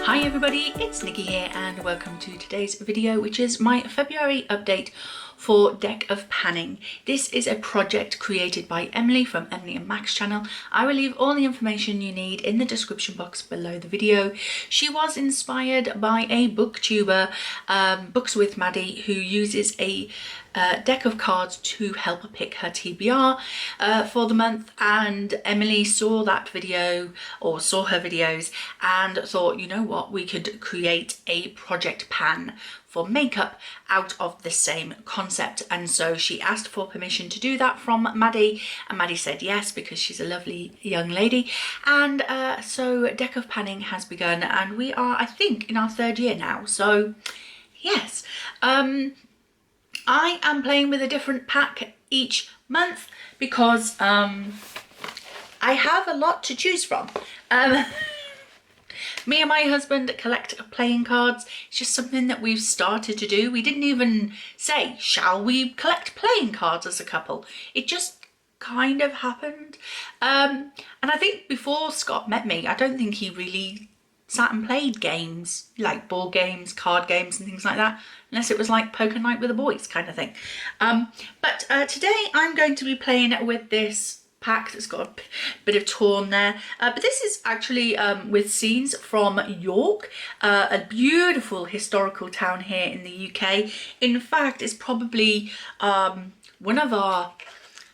Hi everybody, it's Nikki here and welcome to today's video, which is my February update for Deck of Panning. This is a project created by Emily from Emily and Max channel. I will leave all the information you need in the description box below the video. She was inspired by a booktuber, Books with Maddie, who uses a deck of cards to help her pick her TBR for the month, and Emily saw that video or saw her videos and thought, you know what, we could create a project pan for makeup out of the same concept. And so she asked for permission to do that from Maddie, and Maddie said yes because she's a lovely young lady. And so Deck of Panning has begun, and we are, I think, in our third year now. So yes, I am playing with a different pack each month because I have a lot to choose from. Me and my husband collect playing cards. It's just something that we've started to do. We didn't even say, shall we collect playing cards as a couple? It just kind of happened. And I think before Scott met me, I don't think he really sat and played games, like board games, card games and things like that, unless it was like poker night with the boys kind of thing. But today I'm going to be playing with this pack that's got a bit of torn there, but this is actually with scenes from York, a beautiful historical town here in the UK. In fact, it's probably one of our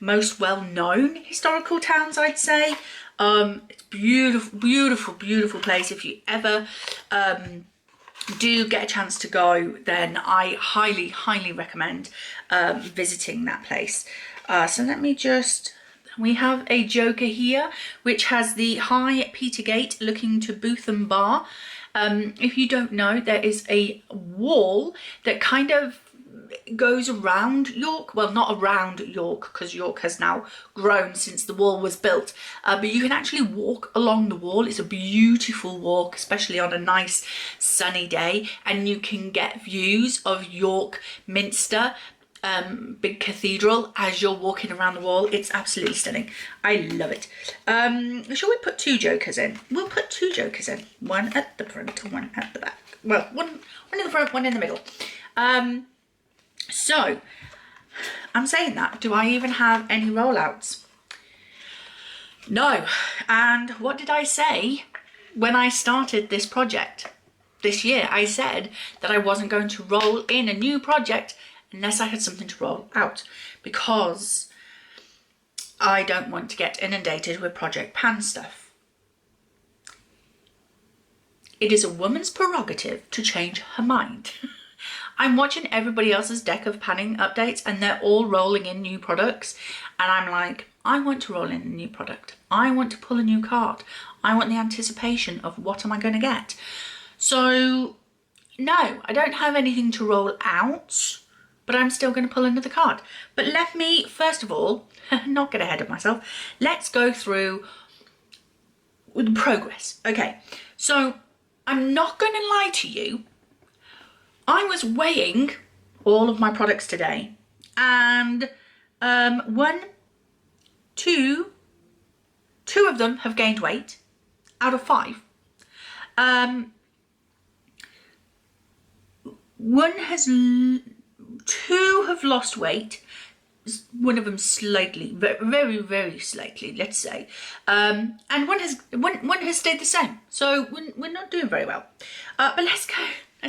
most well-known historical towns, I'd say. It's beautiful, beautiful, beautiful place. If you ever do get a chance to go, then I highly, highly recommend visiting that place. So let me just... We have a joker here, which has the High Petergate looking to Bootham Bar. If you don't know, there is a wall that kind of goes around York. Well, not around York, because York has now grown since the wall was built. But you can actually walk along the wall. It's a beautiful walk, especially on a nice sunny day. And you can get views of York Minster, big cathedral, as you're walking around the wall. It's absolutely stunning. I love it. Shall we put two jokers in? We'll put two jokers in. One at the front and one at the back. Well, one in the front, one in the middle. So, I'm saying that. Do I even have any rollouts? No. And what did I say when I started this project this year? I said that I wasn't going to roll in a new project unless I had something to roll out, because I don't want to get inundated with Project Pan stuff. It is a woman's prerogative to change her mind. I'm watching everybody else's Deck of Panning updates and they're all rolling in new products, and I'm like, I want to roll in a new product. I want to pull a new card. I want the anticipation of what am I going to get. So no, I don't have anything to roll out, but I'm still going to pull another card. But let me, first of all, not get ahead of myself, let's go through the progress. Okay, so I'm not going to lie to you. I was weighing all of my products today, and two of them have gained weight out of 5. Two have lost weight. One of them slightly, very, very slightly, let's say, and one has stayed the same. So we're not doing very well. But let's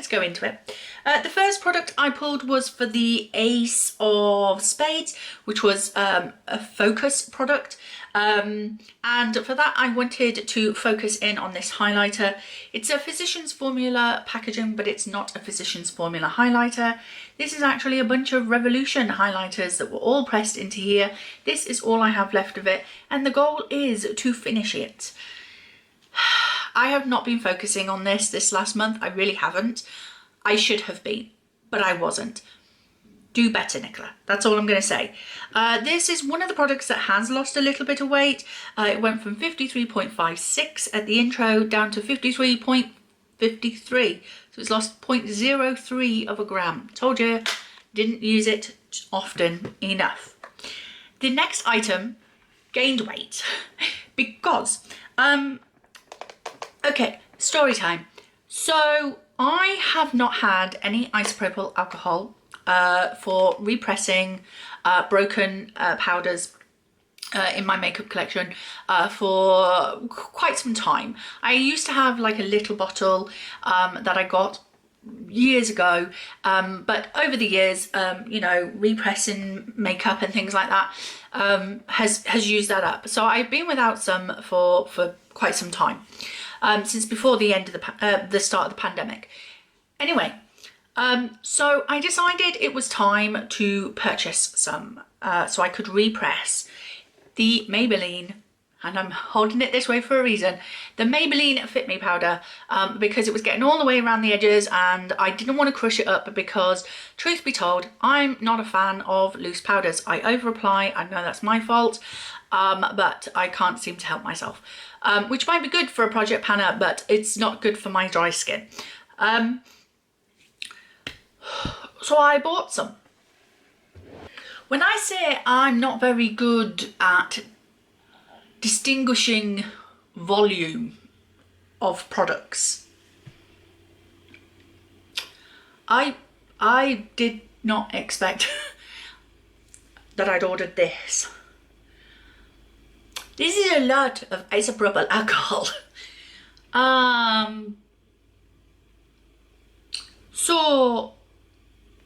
go into it. The first product I pulled was for the Ace of Spades, which was a focus product. And for that, I wanted to focus in on this highlighter. It's a Physicians Formula packaging, but it's not a Physicians Formula highlighter. This is actually a bunch of Revolution highlighters that were all pressed into here. This is all I have left of it, and the goal is to finish it. I have not been focusing on this last month. I really haven't. I should have been, but I wasn't. Do better, Nicola. That's all I'm going to say. This is one of the products that has lost a little bit of weight. It went from 53.56 at the intro down to 53.53. So it's lost 0.03 of a gram. Told you, didn't use it often enough. The next item gained weight because, okay, story time. So I have not had any isopropyl alcohol for repressing broken powders in my makeup collection for quite some time. I used to have like a little bottle that I got years ago, but over the years, you know, repressing makeup and things like that has used that up. So I've been without some for quite some time, since before the end of the start of the pandemic. Anyway, so I decided it was time to purchase some so I could repress the Maybelline, and I'm holding it this way for a reason, the Maybelline Fit Me powder, because it was getting all the way around the edges and I didn't want to crush it up because, truth be told, I'm not a fan of loose powders. I over apply, I know that's my fault, but I can't seem to help myself, which might be good for a project panner, but it's not good for my dry skin. So I bought some. When I say I'm not very good at distinguishing volume of products, I did not expect that I'd ordered this. This is a lot of isopropyl alcohol. So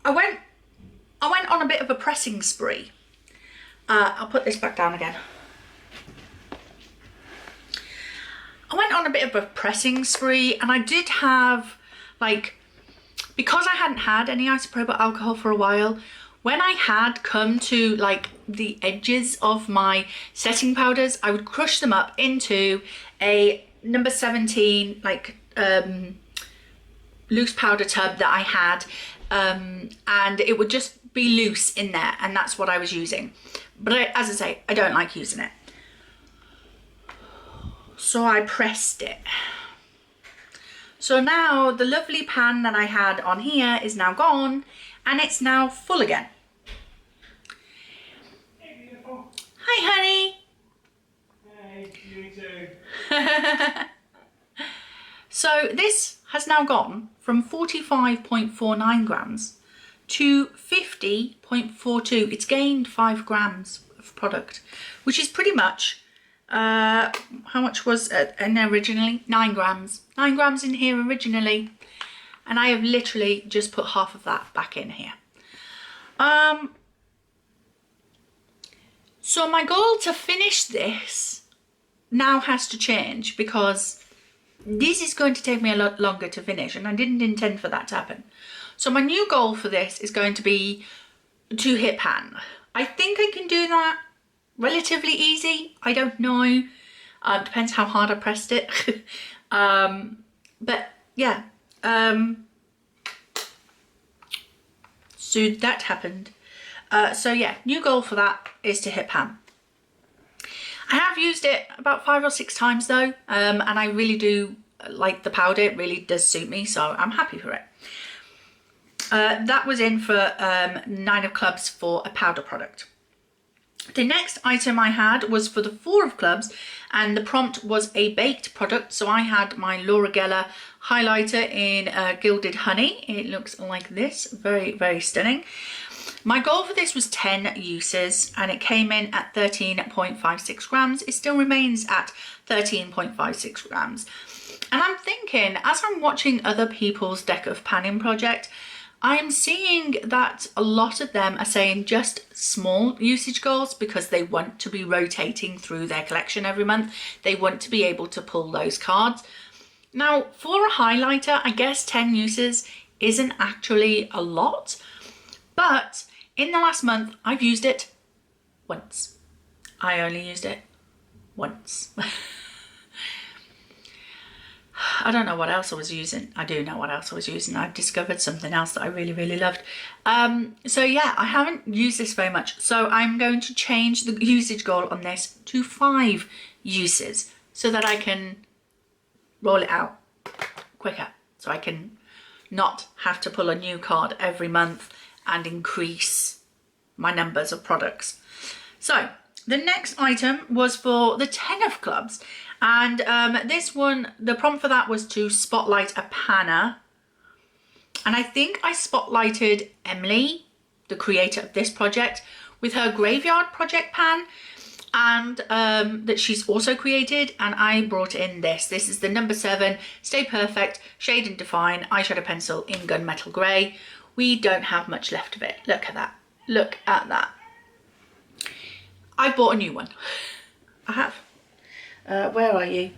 I went on a bit of a pressing spree. I'll put this back down again. I went on a bit of a pressing spree, and I did have, like, because I hadn't had any isopropyl alcohol for a while, when I had come to like the edges of my setting powders, I would crush them up into a number 17 like loose powder tub that I had, and it would just be loose in there, and that's what I was using. But as I say, I don't like using it. So I pressed it. So now the lovely pan that I had on here is now gone, and it's now full again. Hey, beautiful. Hi, honey. Hey, you too. So this has now gone from 45.49 grams to 50.42. It's gained 5 grams of product, which is pretty much, how much was it in originally? 9 grams. 9 grams in here originally. And I have literally just put half of that back in here. So my goal to finish this now has to change, because this is going to take me a lot longer to finish, and I didn't intend for that to happen. So my new goal for this is going to be to hit pan. I think I can do that relatively easy. I don't know. Depends how hard I pressed it. But yeah. So that happened. So yeah, new goal for that is to hit pan. I have used it about 5 or 6 times though, and I really do like the powder. It really does suit me, so I'm happy for it. That was in for 9 of clubs for a powder product. The next item I had was for the 4 of clubs, and the prompt was a baked product. So I had my Laura Geller highlighter in Gilded Honey. It looks like this, very, very stunning. My goal for this was 10 uses, and it came in at 13.56 grams. It still remains at 13.56 grams. And I'm thinking, as I'm watching other people's deck of panning project, I'm seeing that a lot of them are saying just small usage goals because they want to be rotating through their collection every month. They want to be able to pull those cards. Now, for a highlighter, I guess 10 uses isn't actually a lot, but in the last month, I've used it once. I only used it once. I don't know what else I was using. I do know what else I was using. I've discovered something else that I really, really loved. So yeah, I haven't used this very much. So I'm going to change the usage goal on this to 5 uses so that I can roll it out quicker. So I can not have to pull a new card every month and increase my numbers of products. So the next item was for the 10 of clubs, And this one, the prompt for that was to spotlight a panner. And I think I spotlighted Emily, the creator of this project, with her graveyard project pan, and that she's also created. And I brought in this. This is the number 7 Stay Perfect Shade and Define eyeshadow pencil in Gunmetal Grey. We don't have much left of it. Look at that. Look at that. I bought a new one. I have. Where are you?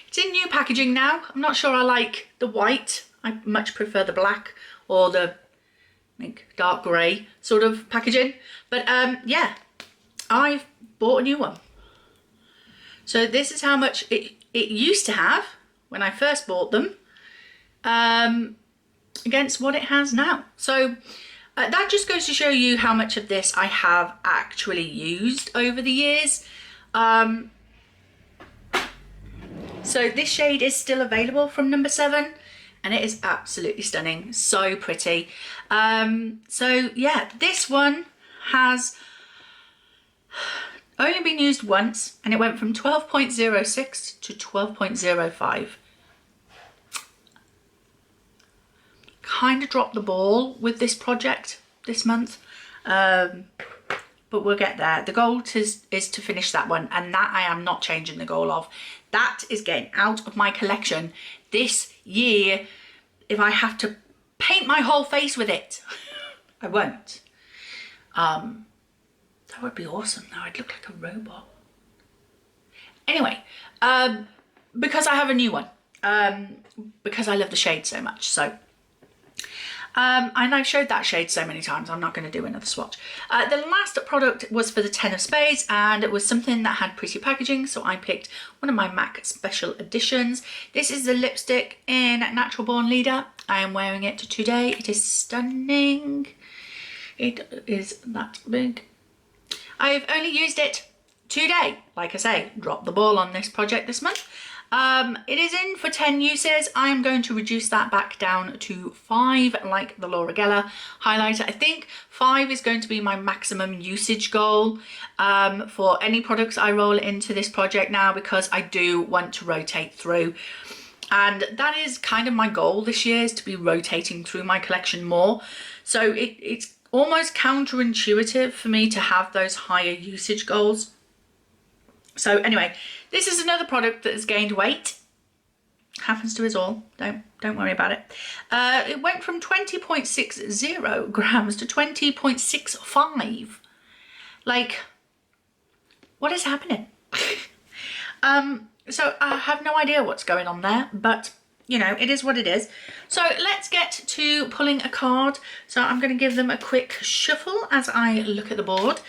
It's in new packaging now. I'm not sure I like the white. I much prefer the black or the, I think, dark grey sort of packaging. But yeah, I've bought a new one. So this is how much it used to have when I first bought them, against what it has now. So that just goes to show you how much of this I have actually used over the years. So this shade is still available from number 7, and it is absolutely stunning. So pretty. So yeah, this one has only been used once, and it went from 12.06 to 12.05. Kind of dropped the ball with this project this month, but we'll get there. The goal is to finish that one, and that I am not changing the goal of. That is getting out of my collection this year. If I have to paint my whole face with it, I won't. That would be awesome. Now I'd look like a robot. Anyway, because I have a new one, because I love the shade so much, so. And I've showed that shade so many times, I'm not going to do another swatch. The last product was for the 10 of Spades, and it was something that had pretty packaging, so I picked one of my MAC special editions. This is the lipstick in Natural Born Leader. I am wearing it today. It is stunning. It is that big. I've only used it today. Like I say, dropped the ball on this project this month. It is in for 10 uses. I am going to reduce that back down to 5, like the Laura Geller highlighter. I think 5 is going to be my maximum usage goal for any products I roll into this project now, because I do want to rotate through. And that is kind of my goal this year, is to be rotating through my collection more. So it's almost counterintuitive for me to have those higher usage goals. So anyway, this is another product that has gained weight. Happens to us all. Don't worry about it. It went from 20.60 grams to 20.65. Like, what is happening? So I have no idea what's going on there, but you know, it is what it is. So let's get to pulling a card. So I'm going to give them a quick shuffle as I look at the board.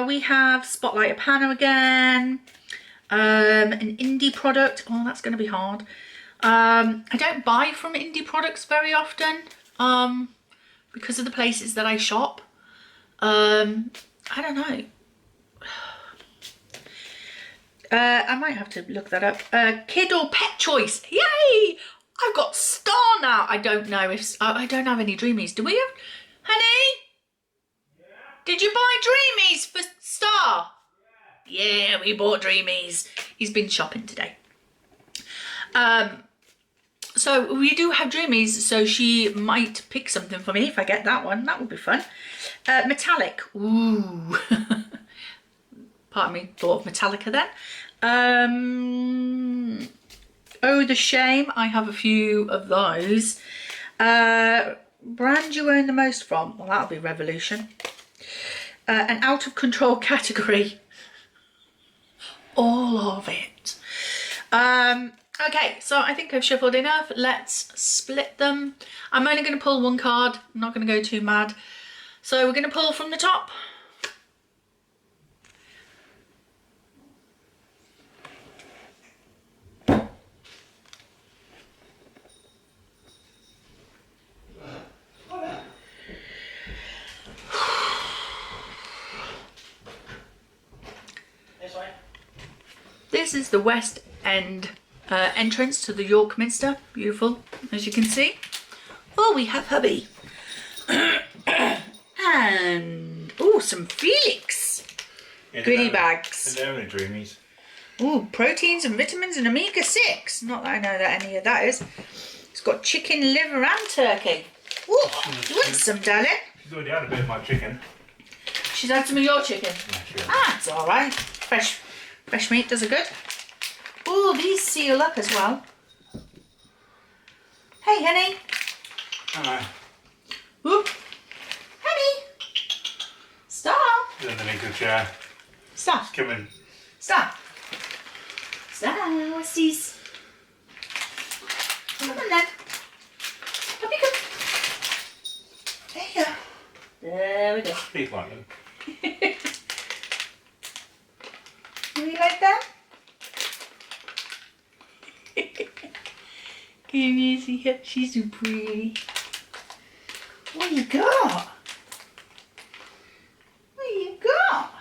We have Spotlight a Panner again. An indie product. Oh, that's going to be hard. I don't buy from indie products very often because of the places that I shop. I don't know. I might have to look that up. Kid or Pet Choice. Yay! I've got Star now. I don't know if... I don't have any Dreamies. Do we have... Honey? Yeah. Did you buy Dreamies for Star? Yeah, we bought Dreamies. He's been shopping today. So we do have Dreamies, so she might pick something for me if I get that one. That would be fun. Metallic. Ooh. Part of me thought of Metallica then. Oh, the Shame. I have a few of those. Brand you earn the most from? Well, that'll be Revolution. An Out of Control category. All of it. Okay, so I think I've shuffled enough. Let's split them. I'm only going to pull one card. I'm not going to go too mad. So we're going to pull from the top. This is the West End entrance to the York Minster. Beautiful, as you can see. Oh, we have hubby. And oh, some Felix goodie bags. They're only dreamies. Oh, proteins and vitamins and omega-6. Not that I know that any of that is. It's got chicken, liver and turkey. Oh, you want some, darling? She's already had a bit of my chicken. She's had some of your chicken. Yeah, she has. Ah, it's all right. Fresh meat does it good. Oh, these seal up as well. Hey, honey. Hello. Whoop. Honey. Stop. She's underneath the chair. Stop. Come in. Stop. Stop. What's these? Come on then. Up you come. There you go. There we go. Please like them. You like that? Can you see her? She's so pretty. What you got? What you got?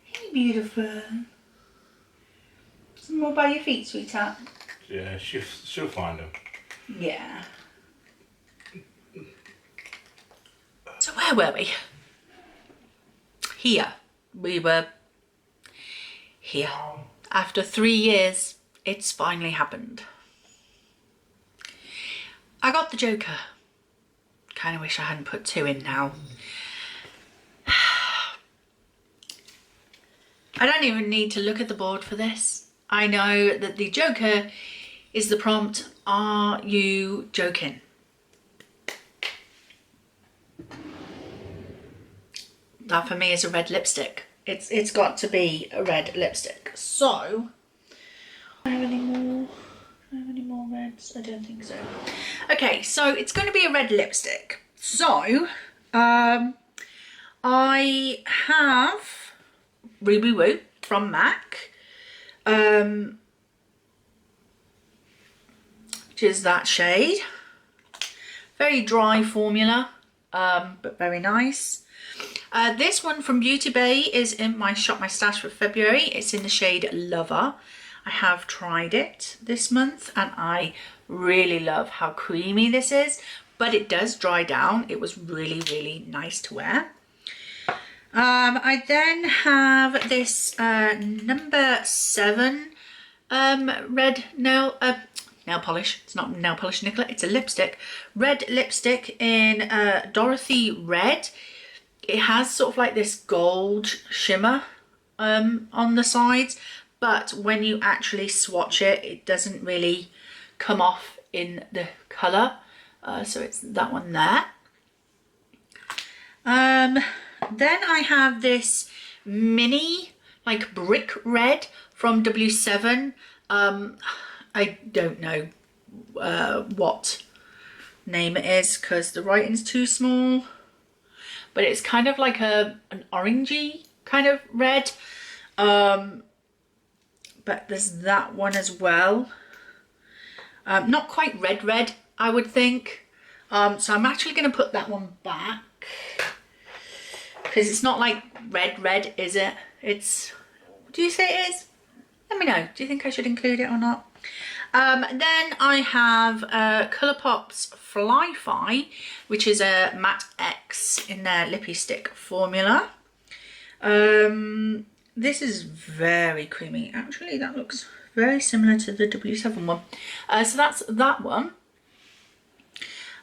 Hey, beautiful. Some more by your feet, sweetheart. Yeah, she'll find them. Yeah. So where were we? Here. We were here. After 3 years, it's finally happened. I got the Joker. Kind of wish I hadn't put 2 in now. I don't even need to look at the board for this. I know that the Joker is the prompt, are you joking? That for me is a red lipstick. It's got to be a red lipstick. So, do I have any more? Do I have any more reds? I don't think so. Okay, so it's going to be a red lipstick. So, I have Ruby Woo from MAC, which is that shade. Very dry formula, but very nice. This one from Beauty Bay is in my Shop My Stash for February. It's in the shade Lover. I have tried it this month and I really love how creamy this is, but it does dry down. It was really, really nice to wear. I then have this number 7 red nail polish. It's not nail polish, Nicola, it's a lipstick. Red lipstick in Dorothy Red. It has sort of like this gold shimmer on the sides, but when you actually swatch it, it doesn't really come off in the colour. So it's that one there. Then I have this mini, like brick red from W7. I don't know what name it is because the writing's too small. But it's kind of like an orangey kind of red. But there's that one as well. Not quite red, I would think. So I'm actually going to put that one back. Because it's not like red, is it? It's, do you say it is? Let me know. Do you think I should include it or not? Then I have Colourpop's Fly Fi, which is a Matte X in their Lippy Stick formula. This is very creamy. Actually, that looks very similar to the W7 one. So that's that one.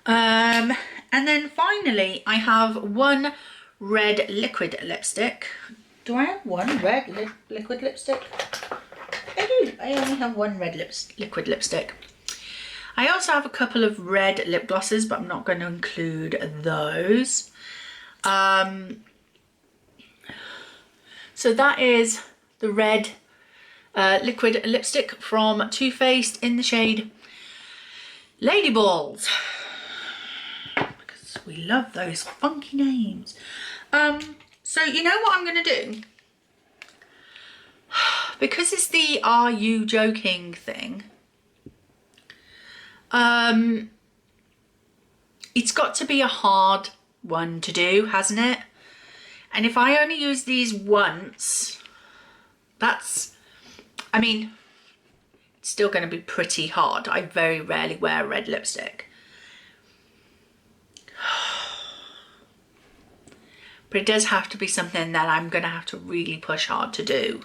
And then finally, I have one red liquid lipstick. Do I have one red liquid lipstick? I do. I only have one red liquid lipstick. I also have a couple of red lip glosses, but I'm not going to include those. So that is the red liquid lipstick from Too Faced in the shade Lady Balls. Because we love those funky names. So you know what I'm going to do? Because it's the are you joking thing, it's got to be a hard one to do, hasn't it? And if I only use these once, that's, I mean, it's still going to be pretty hard. I very rarely wear red lipstick. but it does have to be something that I'm going to have to really push hard to do.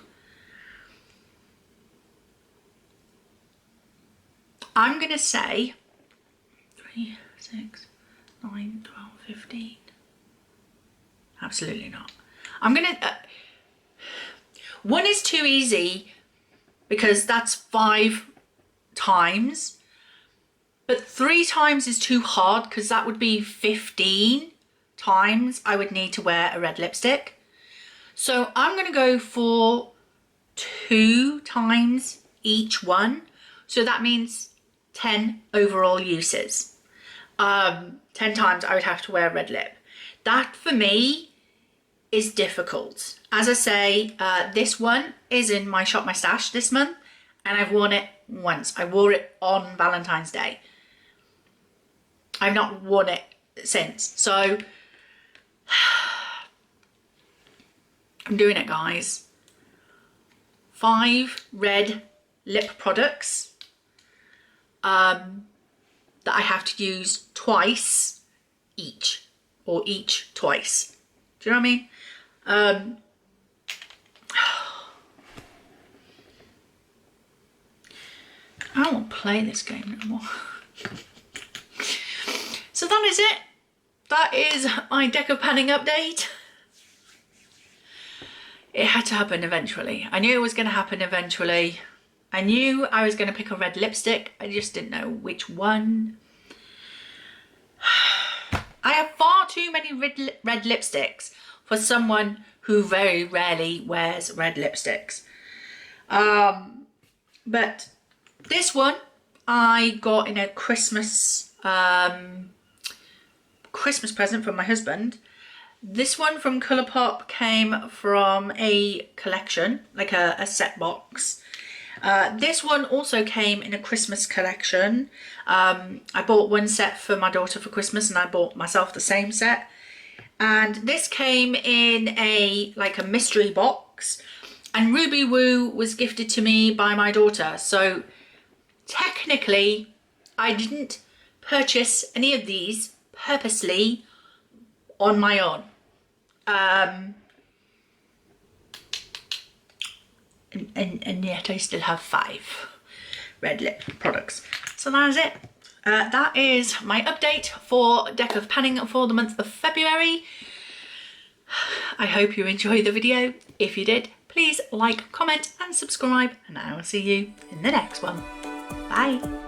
I'm going to say 3, 6, 9, 12, 15. Absolutely not. I'm going to... 1 is too easy because that's 5 times. But 3 times is too hard because that would be 15 times I would need to wear a red lipstick. So I'm going to go for 2 times each one. So that means 10 overall uses. 10 times I would have to wear a red lip. That for me is difficult. As I say, this one is in my Shop My Stash this month and I've worn it once. I wore it on Valentine's Day. I've not worn it since. So I'm doing it, guys. 5 red lip products that I have to use twice each, or each twice. Do you know what I mean? I don't want to play this game no more. So that is it. That is my deck of panning update. It had to happen eventually. I knew it was going to happen eventually. I knew I was going to pick a red lipstick. I just didn't know which one. I have far too many red lipsticks for someone who very rarely wears red lipsticks. But this one I got in a Christmas present from my husband. This one from Colourpop came from a collection, like a set box. This one also came in a Christmas collection. I bought one set for my daughter for Christmas and I bought myself the same set. And this came in a mystery box, and Ruby Woo was gifted to me by my daughter. So technically I didn't purchase any of these purposely on my own. And yet I still have 5 red lip products. So that is it. That is my update for Deck of Panning for the month of February. I hope you enjoyed the video. If you did, please like, comment and subscribe, and I will see you in the next one. Bye.